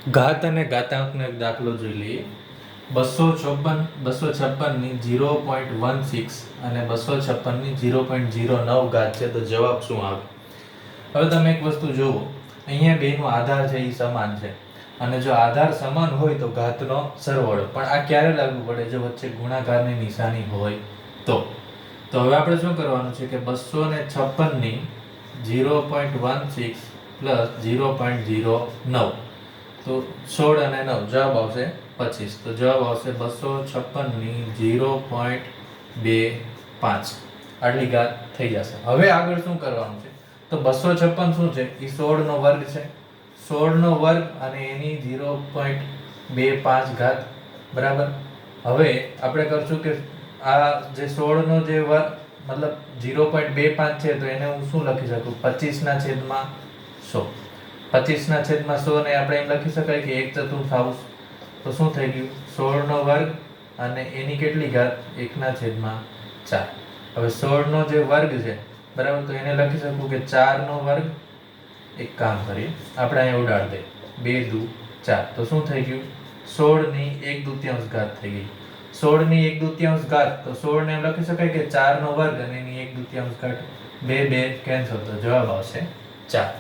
ઘાત અને ઘાતાંકનો એક દાખલો જોઈ લઈએ. 256 ની 0.16 અને 256 ની 0.09 ઘાત છે, તો જવાબ શું આવે? હવે તમે એક વસ્તુ જુઓ, અહીંયા બેનો આધાર છે એ સમાન છે, અને જો આધાર સમાન હોય તો ઘાતનો સરવાળો. પણ આ ક્યારે લાગુ પડે? જો વચ્ચે ગુણાકારની નિશાની હોય તો. તો હવે આપણે શું કરવાનું છે કે 256 ની 0.16 પ્લસ 0.09, તો 16 અને 9 જવાબ આવશે 25. તો જવાબ આવશે 256 ની 0.25, આટલી ઘાત થઈ જશે. હવે આગળ શું કરવાનું છે? તો 256 શું છે? એ 16 નો વર્ગ છે. 16 નો વર્ગ અને એની 0.25 ઘાત, બરાબર. હવે આપણે કરશું કે આ જે 16 નો જે વર્ગ મતલબ 0.25 છે, તો એને હું શું લખી શકું? 25 ના છેદમાં 100. 25 ના છેદમાં 100 ને આપણે એમ લખી શકાય કે 1/4. તો શું થઈ ગયું? 16 નો વર્ગ અને એની કેટલી ઘાત? 1/4. હવે 16 નો જે વર્ગ છે, બરાબર, તો એને લખી શકું કે 4 નો વર્ગ. એક કામ કરીએ, આપણે અહીંયા ઉડાડ દઈએ, 2 દુ 4. તો શું થઈ ગયું? 16 ની 1/2 ઘાત થઈ ગઈ. 16 ની 1/2 ઘાત, તો 16 ને એમ લખી શકાય કે 4 નો વર્ગ અને એની 1/2 ઘાત. 2 2 કેન્સલ, તો જવાબ આવશે 4.